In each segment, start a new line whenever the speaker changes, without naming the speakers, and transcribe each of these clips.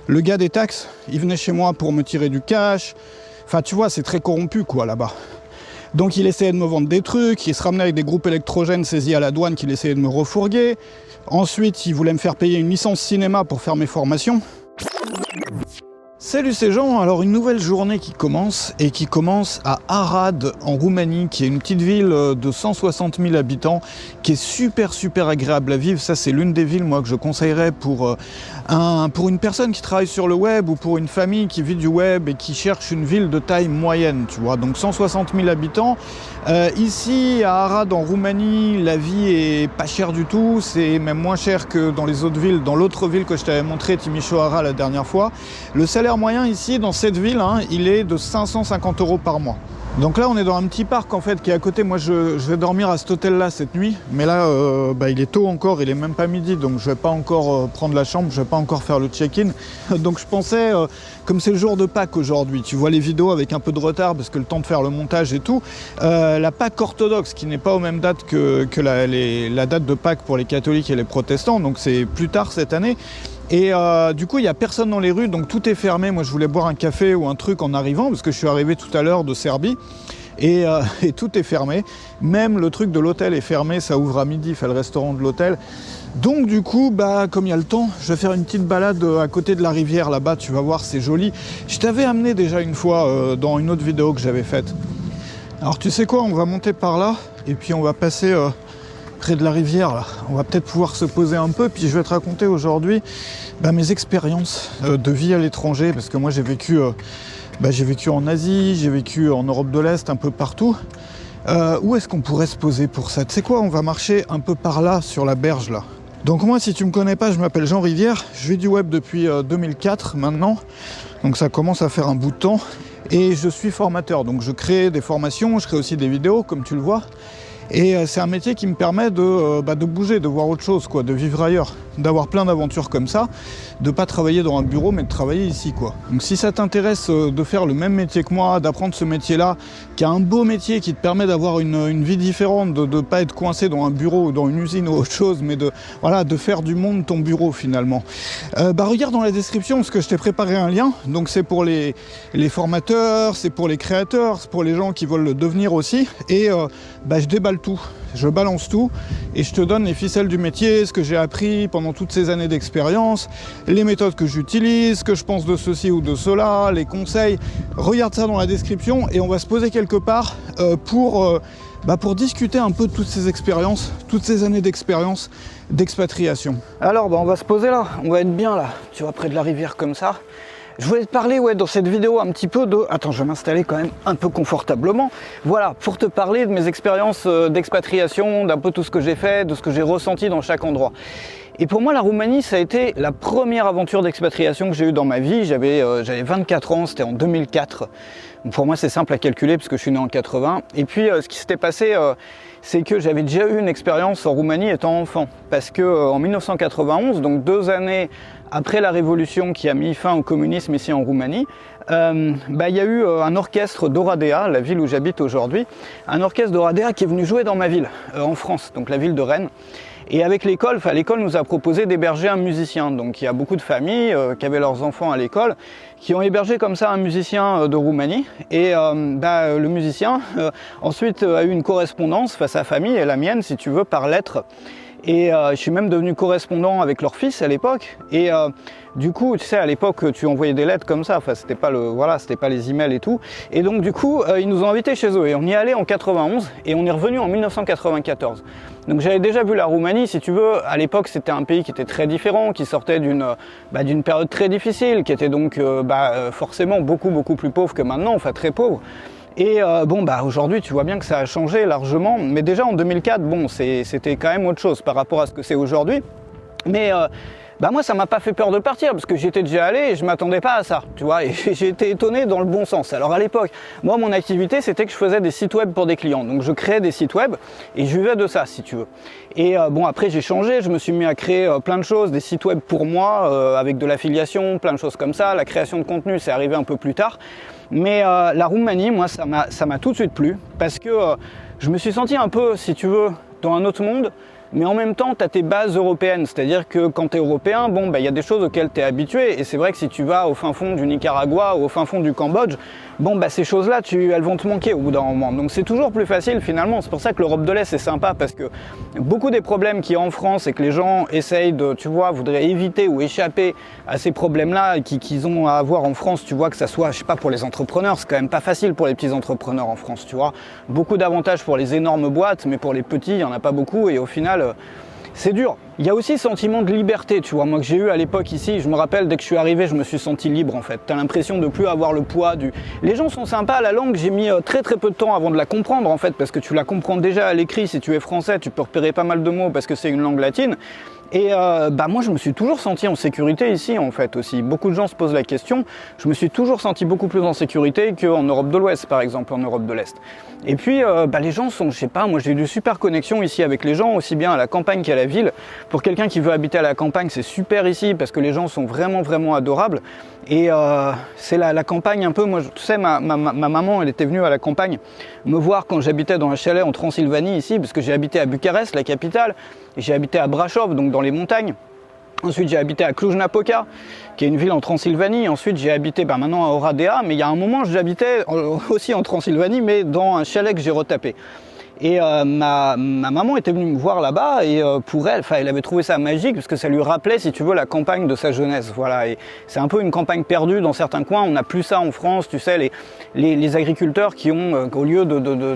Le gars des taxes, il venait chez moi pour me tirer du cash. Enfin, tu vois, c'est très corrompu, quoi, là-bas. Donc, il essayait de me vendre des trucs. Il se ramenait avec des groupes électrogènes saisis à la douane qu'il essayait de me refourguer. Ensuite, il voulait me faire payer une licence cinéma pour faire mes formations. Salut ces gens, alors une nouvelle journée qui commence et qui commence à Arad en Roumanie, qui est une petite ville de 160 000 habitants, qui est super agréable à vivre. Ça, c'est l'une des villes moi que je conseillerais pour une personne qui travaille sur le web ou pour une famille qui vit du web et qui cherche une ville de taille moyenne, tu vois. Donc 160 000 habitants. Ici à Arad en Roumanie, la vie est pas chère du tout, c'est même moins cher que dans les autres villes, dans l'autre ville que je t'avais montré, Timișoara, la dernière fois. Le salaire moyen ici dans cette ville, il est de 550 € par mois. Donc là on est dans un petit parc en fait qui est à côté. Moi je vais dormir à cet hôtel là cette nuit, mais là il est tôt encore, il est même pas midi, donc je vais pas encore prendre la chambre, je vais pas encore faire le check-in. Donc je pensais, comme c'est le jour de Pâques aujourd'hui, tu vois les vidéos avec un peu de retard parce que le temps de faire le montage et tout, la Pâques orthodoxe qui n'est pas aux mêmes dates que la date de Pâques pour les catholiques et les protestants, donc c'est plus tard cette année. Et du coup, il n'y a personne dans les rues, donc tout est fermé. Moi, je voulais boire un café ou un truc en arrivant, parce que je suis arrivé tout à l'heure de Serbie, et tout est fermé. Même le truc de l'hôtel est fermé, ça ouvre à midi, fait le restaurant de l'hôtel. Donc du coup, comme il y a le temps, je vais faire une petite balade à côté de la rivière, là-bas, tu vas voir, c'est joli. Je t'avais amené déjà une fois dans une autre vidéo que j'avais faite. Alors tu sais quoi, on va monter par là, et puis on va passer... près de la rivière, là. On va peut-être pouvoir se poser un peu, puis je vais te raconter aujourd'hui mes expériences de vie à l'étranger, parce que moi j'ai vécu en Asie, j'ai vécu en Europe de l'Est, un peu partout. Où est-ce qu'on pourrait se poser pour ça? Tu sais quoi, on va marcher un peu par là, sur la berge là. Donc moi, si tu me connais pas, je m'appelle Jean Rivière, je fais du web depuis 2004 maintenant, donc ça commence à faire un bout de temps, et je suis formateur, donc je crée des formations, je crée aussi des vidéos, comme tu le vois. Et c'est un métier qui me permet de bouger, de voir autre chose, quoi, de vivre ailleurs, d'avoir plein d'aventures comme ça, de pas travailler dans un bureau mais de travailler ici, quoi. Donc si ça t'intéresse de faire le même métier que moi, d'apprendre ce métier-là, qui est un beau métier qui te permet d'avoir une vie différente, de ne pas être coincé dans un bureau ou dans une usine ou autre chose, mais de faire du monde ton bureau finalement. Regarde dans la description parce que je t'ai préparé un lien, donc c'est pour les formateurs, c'est pour les créateurs, c'est pour les gens qui veulent le devenir aussi, et je déballe tout, je balance tout et je te donne les ficelles du métier, ce que j'ai appris pendant toutes ces années d'expérience, les méthodes que j'utilise, ce que je pense de ceci ou de cela, les conseils. Regarde ça dans la description et on va se poser quelque part pour discuter un peu de toutes ces expériences, toutes ces années d'expérience d'expatriation. Alors on va se poser là, on va être bien là, tu vois, près de la rivière comme ça. Je voulais te parler dans cette vidéo un petit peu de... Attends, je vais m'installer quand même un peu confortablement. Voilà, pour te parler de mes expériences d'expatriation, d'un peu tout ce que j'ai fait, de ce que j'ai ressenti dans chaque endroit. Et pour moi, la Roumanie, ça a été la première aventure d'expatriation que j'ai eue dans ma vie. J'avais 24 ans, c'était en 2004. Donc pour moi, c'est simple à calculer parce que je suis né en 80. Et puis, ce qui s'était passé... c'est que j'avais déjà eu une expérience en Roumanie étant enfant. Parce que en 1991, donc 2 années après la révolution qui a mis fin au communisme ici en Roumanie, il y a eu un orchestre d'Oradea, la ville où j'habite aujourd'hui, un orchestre d'Oradea qui est venu jouer dans ma ville, en France, donc la ville de Rennes. Et avec l'école, l'école nous a proposé d'héberger un musicien. Donc il y a beaucoup de familles qui avaient leurs enfants à l'école, qui ont hébergé comme ça un musicien de Roumanie. Et le musicien ensuite a eu une correspondance face à sa famille, et la mienne si tu veux, par lettre. Et je suis même devenu correspondant avec leur fils à l'époque. Et du coup, tu sais, à l'époque, tu envoyais des lettres comme ça. Enfin, c'était pas les emails et tout. Et donc, du coup, ils nous ont invités chez eux. Et on y est allé en 91 et on est revenu en 1994. Donc, j'avais déjà vu la Roumanie, si tu veux. À l'époque, c'était un pays qui était très différent, qui sortait d'une période très difficile, qui était donc forcément beaucoup plus pauvre que maintenant, enfin très pauvre. Et aujourd'hui, tu vois bien que ça a changé largement. Mais déjà en 2004, c'était quand même autre chose par rapport à ce que c'est aujourd'hui. Mais moi, ça m'a pas fait peur de partir parce que j'étais déjà allé et je m'attendais pas à ça, tu vois. Et j'ai été étonné dans le bon sens. Alors à l'époque, moi, mon activité, c'était que je faisais des sites web pour des clients. Donc je créais des sites web et je vivais de ça, si tu veux. Et après, j'ai changé. Je me suis mis à créer plein de choses, des sites web pour moi, avec de l'affiliation, plein de choses comme ça. La création de contenu, c'est arrivé un peu plus tard. Mais la Roumanie, moi, ça m'a tout de suite plu parce que je me suis senti un peu, si tu veux, dans un autre monde,
mais en même temps, tu as tes bases européennes. C'est-à-dire que quand tu es européen, bon, bah, y a des choses auxquelles tu es habitué. Et c'est vrai que si tu vas au fin fond du Nicaragua ou au fin fond du Cambodge, bon, bah, ces choses-là, elles vont te manquer au bout d'un moment. Donc c'est toujours plus facile finalement. C'est pour ça que l'Europe de l'Est, c'est sympa, parce que beaucoup des problèmes qu'il y a en France et que les gens essayent de, tu vois, voudraient éviter ou échapper à ces problèmes-là qu'ils ont à avoir en France, tu vois, que ça soit, je sais pas, pour les entrepreneurs, c'est quand même pas facile pour les petits entrepreneurs en France, tu vois. Beaucoup d'avantages pour les énormes boîtes, mais pour les petits, il n'y en a pas beaucoup, et au final, c'est dur. Il y a aussi ce sentiment de liberté, tu vois, moi que j'ai eu à l'époque ici, je me rappelle, dès que je suis arrivé, je me suis senti libre en fait. T'as l'impression de plus avoir le poids du... Les gens sont sympas, la langue, j'ai mis très peu de temps avant de la comprendre en fait, parce que tu la comprends déjà à l'écrit, si tu es français, tu peux repérer pas mal de mots parce que c'est une langue latine. Et bah moi je me suis toujours senti en sécurité ici en fait aussi. Beaucoup de gens se posent la question, je me suis toujours senti beaucoup plus en sécurité qu'en Europe de l'Ouest par exemple, en Europe de l'Est. Et puis bah, les gens sont, je sais pas, moi j'ai eu de super connexions ici avec les gens, aussi bien à la campagne qu'à la ville. Pour quelqu'un qui veut habiter à la campagne, c'est super ici parce que les gens sont vraiment adorables. Et c'est la campagne un peu, moi tu sais, ma maman elle était venue à la campagne me voir quand j'habitais dans un chalet en Transylvanie ici, parce que j'ai habité à Bucarest, la capitale, et j'ai habité à Brașov, donc dans les montagnes. Ensuite j'ai habité à Cluj-Napoca, qui est une ville en Transylvanie. Ensuite j'ai habité maintenant à Oradea, mais il y a un moment j'habitais aussi en Transylvanie, mais dans un chalet que j'ai retapé. Et ma maman était venue me voir là-bas et pour elle, elle avait trouvé ça magique parce que ça lui rappelait, si tu veux, la campagne de sa jeunesse. Voilà. Et c'est un peu une campagne perdue dans certains coins. On n'a plus ça en France, tu sais, les agriculteurs qui ont, au lieu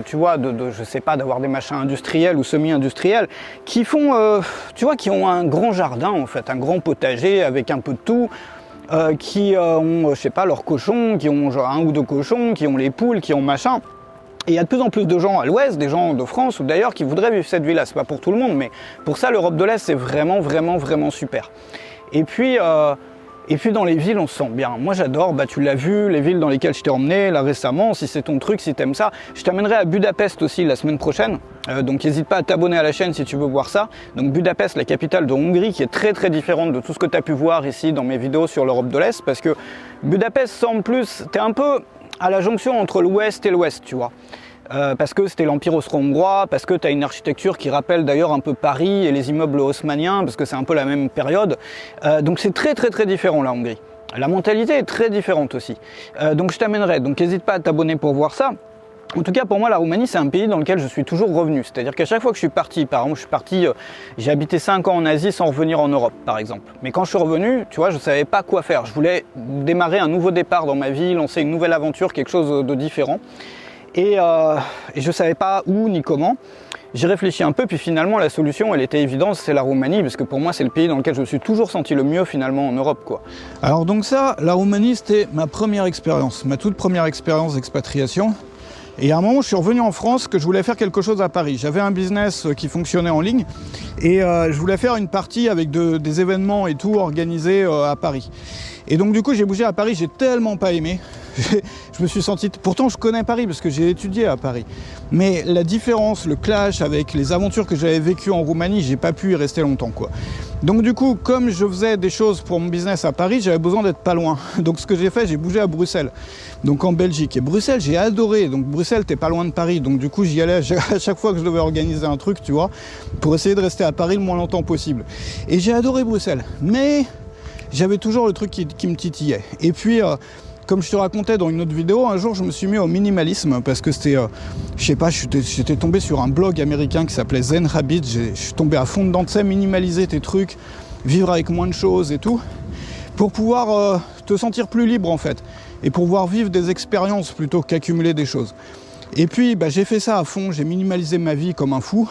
tu vois, je sais pas, d'avoir des machins industriels ou semi-industriels, qui font, tu vois, qui ont un grand jardin en fait, un grand potager avec un peu de tout. Qui ont, je sais pas, leurs cochons, qui ont genre 1 ou 2 cochons, qui ont les poules, qui ont machin. Et il y a de plus en plus de gens à l'ouest, des gens de France ou d'ailleurs qui voudraient vivre cette vie-là. C'est pas pour tout le monde, mais pour ça l'Europe de l'Est c'est vraiment super. Et puis dans les villes on se sent bien. Moi j'adore, bah tu l'as vu, les villes dans lesquelles je t'ai emmené là récemment, si c'est ton truc, si t'aimes ça. Je t'amènerai à Budapest aussi la semaine prochaine, donc n'hésite pas à t'abonner à la chaîne si tu veux voir ça. Donc Budapest, la capitale de Hongrie, qui est très différente de tout ce que tu as pu voir ici dans mes vidéos sur l'Europe de l'Est, parce que Budapest semble plus, t'es un peu à la jonction entre l'ouest et l'ouest, tu vois. Parce que c'était l'Empire austro-hongrois, parce que tu as une architecture qui rappelle d'ailleurs un peu Paris et les immeubles haussmanniens, parce que c'est un peu la même période. Donc c'est très différent la Hongrie. La mentalité est très différente aussi. Donc je t'amènerai, donc n'hésite pas à t'abonner pour voir ça. En tout cas, pour moi, la Roumanie, c'est un pays dans lequel je suis toujours revenu. C'est-à-dire qu'à chaque fois que je suis parti, par exemple, j'ai habité 5 ans en Asie sans revenir en Europe, par exemple. Mais quand je suis revenu, tu vois, je ne savais pas quoi faire. Je voulais démarrer un nouveau départ dans ma vie, lancer une nouvelle aventure, quelque chose de différent. Et je ne savais pas où ni comment. J'ai réfléchi un peu, puis finalement, la solution, elle était évidente, c'est la Roumanie, parce que pour moi, c'est le pays dans lequel je me suis toujours senti le mieux, finalement, en Europe, quoi.
Alors donc ça, la Roumanie, c'était ma première expérience, ma toute première expérience d'expatriation. Et à un moment, je suis revenu en France que je voulais faire quelque chose à Paris. J'avais un business qui fonctionnait en ligne et je voulais faire une partie avec des événements et tout organisés à Paris. Et donc du coup, j'ai bougé à Paris, j'ai tellement pas aimé. Je me suis senti... Pourtant, je connais Paris parce que j'ai étudié à Paris. Mais la différence, le clash avec les aventures que j'avais vécues en Roumanie, j'ai pas pu y rester longtemps, quoi. Donc du coup, comme je faisais des choses pour mon business à Paris, j'avais besoin d'être pas loin. Donc ce que j'ai fait, j'ai bougé à Bruxelles, donc en Belgique. Et Bruxelles, j'ai adoré. Donc Bruxelles, t'es pas loin de Paris. Donc du coup, j'y allais à chaque fois que je devais organiser un truc, tu vois, pour essayer de rester à Paris le moins longtemps possible. Et j'ai adoré Bruxelles. Mais j'avais toujours le truc qui me titillait. Et puis... comme je te racontais dans une autre vidéo, un jour je me suis mis au minimalisme parce que c'était, je sais pas, j'étais tombé sur un blog américain qui s'appelait Zen Habit. Je suis tombé à fond dedans, tu sais, minimaliser tes trucs, vivre avec moins de choses et tout, pour pouvoir te sentir plus libre en fait, et pour pouvoir vivre des expériences plutôt qu'accumuler des choses. Et puis bah, j'ai fait ça à fond, j'ai minimalisé ma vie comme un fou,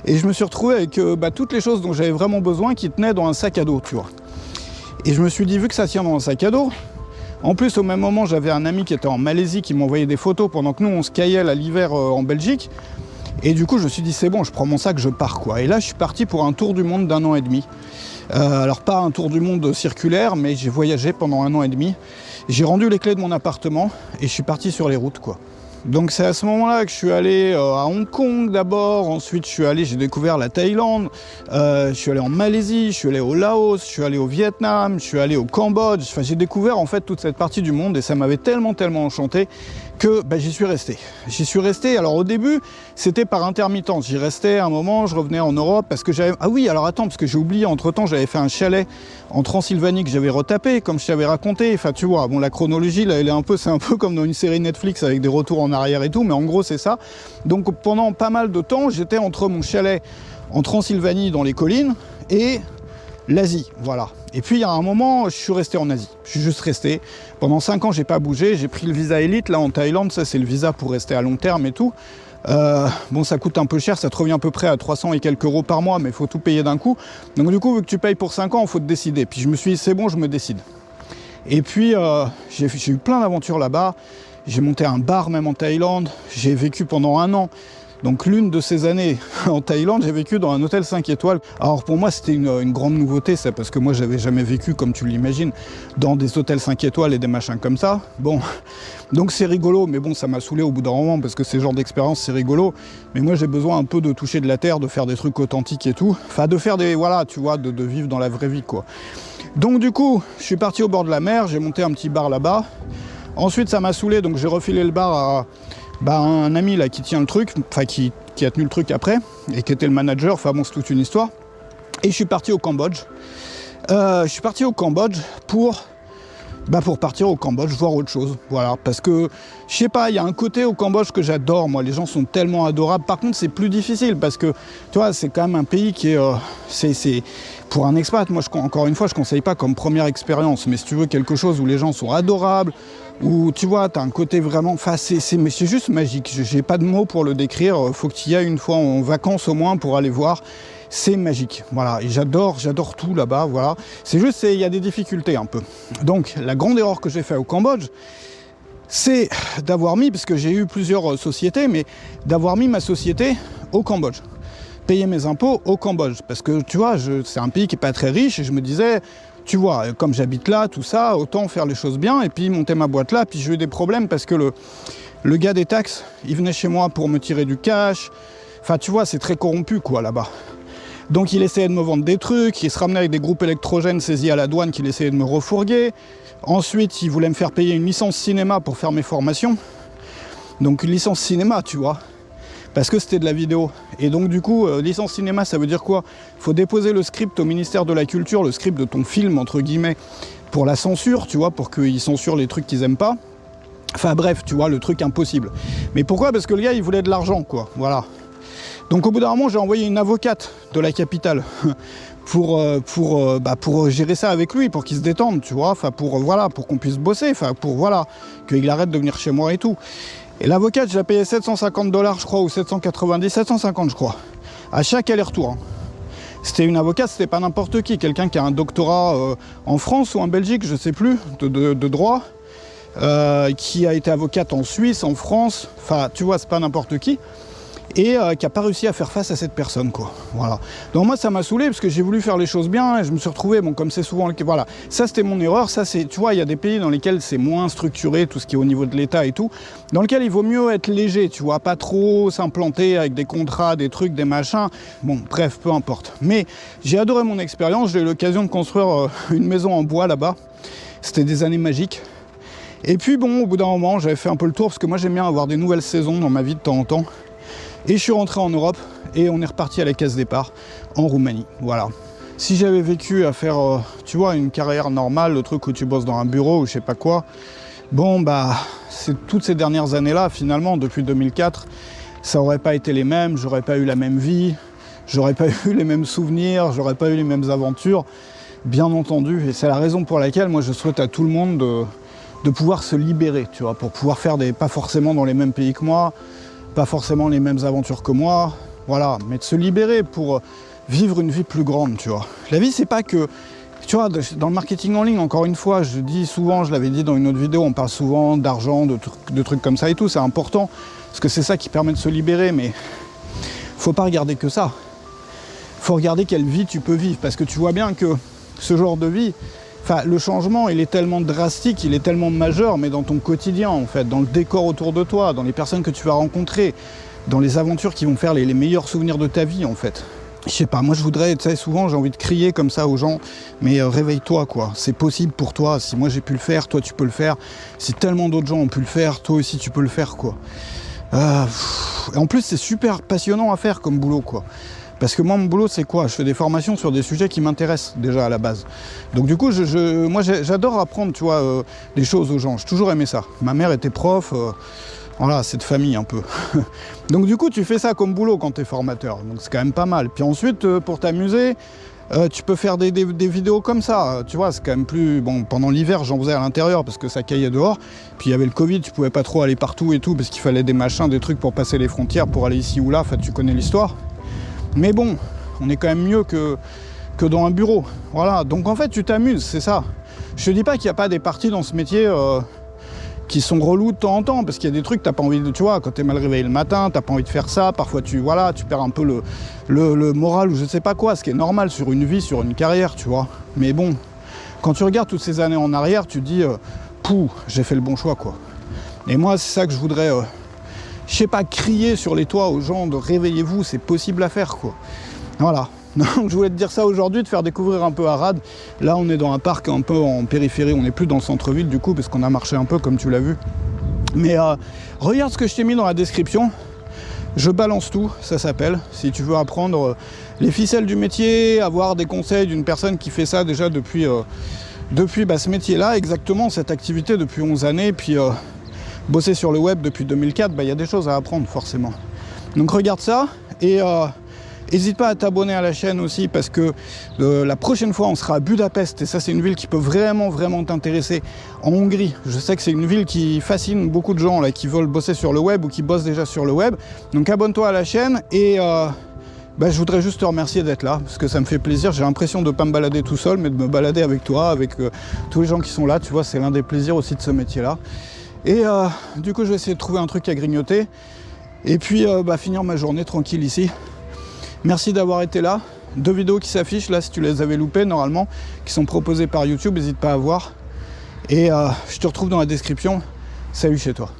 et je me suis retrouvé avec toutes les choses dont j'avais vraiment besoin qui tenaient dans un sac à dos, tu vois. Et je me suis dit, vu que ça tient dans un sac à dos, en plus, au même moment, j'avais un ami qui était en Malaisie qui m'envoyait des photos pendant que nous, on skiait à l'hiver en Belgique. Et du coup, je me suis dit, c'est bon, je prends mon sac, je pars, quoi. Et là, je suis parti pour un tour du monde d'1 an et demi. Alors, pas un tour du monde circulaire, mais j'ai voyagé pendant 1 an et demi. J'ai rendu les clés de mon appartement et je suis parti sur les routes, quoi. Donc c'est à ce moment-là que je suis allé à Hong Kong d'abord, ensuite j'ai découvert la Thaïlande, je suis allé en Malaisie, je suis allé au Laos, je suis allé au Vietnam, je suis allé au Cambodge, enfin j'ai découvert en fait toute cette partie du monde et ça m'avait tellement enchanté que j'y suis resté. J'y suis resté, alors au début c'était par intermittence, j'y restais un moment, je revenais en Europe parce que j'avais... Ah oui, alors attends, parce que j'ai oublié, entre-temps j'avais fait un chalet en Transylvanie que j'avais retapé, comme je t'avais raconté, enfin tu vois, bon la chronologie là elle est c'est un peu comme dans une série Netflix avec des retours en arrière et tout, mais en gros c'est ça. Donc pendant pas mal de temps, j'étais entre mon chalet en Transylvanie dans les collines et l'Asie, voilà. Et puis il y a un moment, je suis resté en Asie. Je suis juste resté. Pendant 5 ans, j'ai pas bougé. J'ai pris le visa élite là en Thaïlande. Ça, c'est le visa pour rester à long terme et tout. Bon, ça coûte un peu cher. Ça te revient à peu près à 300 et quelques euros par mois, mais il faut tout payer d'un coup. Donc du coup, vu que tu payes pour 5 ans, il faut te décider. Puis je me suis dit, c'est bon, je me décide. Et puis j'ai eu plein d'aventures là-bas. J'ai monté un bar même en Thaïlande. J'ai vécu pendant 1 an. Donc l'une de ces années en Thaïlande, j'ai vécu dans un hôtel 5 étoiles. Alors pour moi, c'était une grande nouveauté, ça, parce que moi, j'avais jamais vécu, comme tu l'imagines, dans des hôtels 5 étoiles et des machins comme ça. Bon, donc c'est rigolo, mais bon, ça m'a saoulé au bout d'un moment, parce que ce genre d'expérience, c'est rigolo. Mais moi, j'ai besoin un peu de toucher de la terre, de faire des trucs authentiques et tout. Enfin, de faire des... Voilà, tu vois, de vivre dans la vraie vie, quoi. Donc du coup, je suis parti au bord de la mer, j'ai monté un petit bar là-bas. Ensuite, ça m'a saoulé, donc j'ai refilé le bar à... un ami là qui tient le truc, enfin qui a tenu le truc après, et qui était le manager, enfin bon c'est toute une histoire. Et je suis parti au Cambodge. Je suis parti au Cambodge pour partir au Cambodge, voir autre chose. Voilà, parce que, je sais pas, il y a un côté au Cambodge que j'adore, moi, les gens sont tellement adorables. Par contre, c'est plus difficile, parce que, tu vois, c'est quand même un pays qui est... c'est pour un expat, moi, encore une fois, je conseille pas comme première expérience, mais si tu veux quelque chose où les gens sont adorables, où, tu vois, t'as un côté vraiment... Enfin, mais c'est juste magique, j'ai pas de mots pour le décrire, faut que tu y ailles une fois en vacances au moins pour aller voir. C'est magique, voilà, et j'adore tout là-bas, voilà. C'est juste, il y a des difficultés un peu. Donc, la grande erreur que j'ai faite au Cambodge, c'est d'avoir mis, parce que j'ai eu plusieurs sociétés, mais d'avoir mis ma société au Cambodge. Payer mes impôts au Cambodge, parce que, tu vois, c'est un pays qui n'est pas très riche, et je me disais, tu vois, comme j'habite là, tout ça, autant faire les choses bien, et puis monter ma boîte là, puis j'ai eu des problèmes, parce que le gars des taxes, il venait chez moi pour me tirer du cash, enfin, tu vois, c'est très corrompu, quoi, là-bas. Donc il essayait de me vendre des trucs, il se ramenait avec des groupes électrogènes saisis à la douane qu'il essayait de me refourguer. Ensuite, il voulait me faire payer une licence cinéma pour faire mes formations. Donc une licence cinéma, tu vois, parce que c'était de la vidéo. Et donc du coup, licence cinéma, ça veut dire quoi? Il faut déposer le script au ministère de la Culture, le script de ton film, entre guillemets, pour la censure, tu vois, pour qu'ils censurent les trucs qu'ils aiment pas. Enfin bref, tu vois, le truc impossible. Mais pourquoi? Parce que le gars, il voulait de l'argent, quoi, voilà. Donc au bout d'un moment, j'ai envoyé une avocate de la capitale pour gérer ça avec lui, pour qu'il se détende, tu vois, enfin pour qu'on puisse bosser, enfin pour qu'il arrête de venir chez moi et tout. Et l'avocate, je l'ai payé $750, je crois, ou 790, 750 je crois, à chaque aller-retour. Hein. C'était une avocate, c'était pas n'importe qui, quelqu'un qui a un doctorat en France ou en Belgique, je sais plus, de droit, qui a été avocate en Suisse, en France, enfin tu vois, c'est pas n'importe qui. Et qui n'a pas réussi à faire face à cette personne, quoi. Voilà. Donc moi, ça m'a saoulé, parce que j'ai voulu faire les choses bien, et je me suis retrouvé, bon, comme c'est souvent le cas, voilà. Ça, c'était mon erreur, ça, c'est, tu vois, il y a des pays dans lesquels c'est moins structuré, tout ce qui est au niveau de l'État et tout, dans lequel il vaut mieux être léger, tu vois, pas trop s'implanter avec des contrats, des trucs, des machins, bon, bref, peu importe. Mais j'ai adoré mon expérience, j'ai eu l'occasion de construire une maison en bois, là-bas. C'était des années magiques. Et puis, bon, au bout d'un moment, j'avais fait un peu le tour, parce que moi, j'aime bien avoir des nouvelles saisons dans ma vie de temps en temps. Et je suis rentré en Europe et on est reparti à la case départ en Roumanie, voilà. Si j'avais vécu à faire, tu vois, une carrière normale, le truc où tu bosses dans un bureau ou je sais pas quoi, bon c'est toutes ces dernières années-là, finalement, depuis 2004, ça aurait pas été les mêmes, j'aurais pas eu la même vie, j'aurais pas eu les mêmes souvenirs, j'aurais pas eu les mêmes aventures, bien entendu. Et c'est la raison pour laquelle moi je souhaite à tout le monde de pouvoir se libérer, tu vois, pour pouvoir faire pas forcément dans les mêmes pays que moi, pas forcément les mêmes aventures que moi, voilà, mais de se libérer pour vivre une vie plus grande, tu vois. La vie, c'est pas que, tu vois, dans le marketing en ligne, encore une fois, je dis souvent, je l'avais dit dans une autre vidéo, on parle souvent d'argent, de trucs comme ça et tout, c'est important, parce que c'est ça qui permet de se libérer, mais faut pas regarder que ça. Faut regarder quelle vie tu peux vivre, parce que tu vois bien que ce genre de vie, Enfin, le changement, il est tellement drastique, il est tellement majeur, mais dans ton quotidien, en fait, dans le décor autour de toi, dans les personnes que tu vas rencontrer, dans les aventures qui vont faire les meilleurs souvenirs de ta vie, en fait. Je sais pas, moi je voudrais, tu sais, souvent j'ai envie de crier comme ça aux gens, mais réveille-toi, quoi. C'est possible pour toi. Si moi j'ai pu le faire, toi tu peux le faire. Si tellement d'autres gens ont pu le faire, toi aussi tu peux le faire, quoi. En plus, c'est super passionnant à faire comme boulot, quoi. Parce que moi, mon boulot, c'est quoi? Je fais des formations sur des sujets qui m'intéressent déjà à la base. Donc du coup, moi, j'adore apprendre, tu vois, des choses aux gens. J'ai toujours aimé ça. Ma mère était prof, voilà, c'est de famille un peu. Donc du coup, tu fais ça comme boulot quand tu es formateur. Donc c'est quand même pas mal. Puis ensuite, pour t'amuser, tu peux faire des vidéos comme ça. Tu vois, c'est quand même plus... Bon, pendant l'hiver, j'en faisais à l'intérieur parce que ça caillait dehors. Puis il y avait le Covid, tu pouvais pas trop aller partout et tout parce qu'il fallait des machins, des trucs pour passer les frontières, pour aller ici ou là. Enfin, tu connais l'histoire. Mais bon, on est quand même mieux que dans un bureau. Voilà, donc en fait, tu t'amuses, c'est ça. Je te dis pas qu'il n'y a pas des parties dans ce métier qui sont relous de temps en temps, parce qu'il y a des trucs, t'as pas envie de... Tu vois, quand t'es mal réveillé le matin, t'as pas envie de faire ça. Parfois, tu perds un peu le moral ou je sais pas quoi, ce qui est normal sur une vie, sur une carrière, tu vois. Mais bon, quand tu regardes toutes ces années en arrière, tu te dis, pouh, j'ai fait le bon choix, quoi. Et moi, c'est ça que je voudrais... je sais pas, crier sur les toits aux gens de réveillez-vous, c'est possible à faire, quoi. Voilà. Donc je voulais te dire ça aujourd'hui, de faire découvrir un peu Arad. Là on est dans un parc un peu en périphérie, on n'est plus dans le centre-ville du coup, parce qu'on a marché un peu comme tu l'as vu. Mais regarde ce que je t'ai mis dans la description. Je balance tout, ça s'appelle. Si tu veux apprendre les ficelles du métier, avoir des conseils d'une personne qui fait ça déjà depuis ce métier-là, exactement, cette activité depuis 11 années, puis... bosser sur le web depuis 2004, il y a des choses à apprendre forcément. Donc regarde ça et n'hésite pas à t'abonner à la chaîne aussi parce que la prochaine fois on sera à Budapest et ça c'est une ville qui peut vraiment t'intéresser en Hongrie. Je sais que c'est une ville qui fascine beaucoup de gens là, qui veulent bosser sur le web ou qui bossent déjà sur le web. Donc abonne-toi à la chaîne et je voudrais juste te remercier d'être là parce que ça me fait plaisir. J'ai l'impression de ne pas me balader tout seul mais de me balader avec toi, avec tous les gens qui sont là. Tu vois, c'est l'un des plaisirs aussi de ce métier-là. Et du coup, je vais essayer de trouver un truc à grignoter. Et puis, finir ma journée tranquille ici. Merci d'avoir été là. 2 vidéos qui s'affichent, là, si tu les avais loupées, normalement, qui sont proposées par YouTube. N'hésite pas à voir. Et je te retrouve dans la description. Salut chez toi.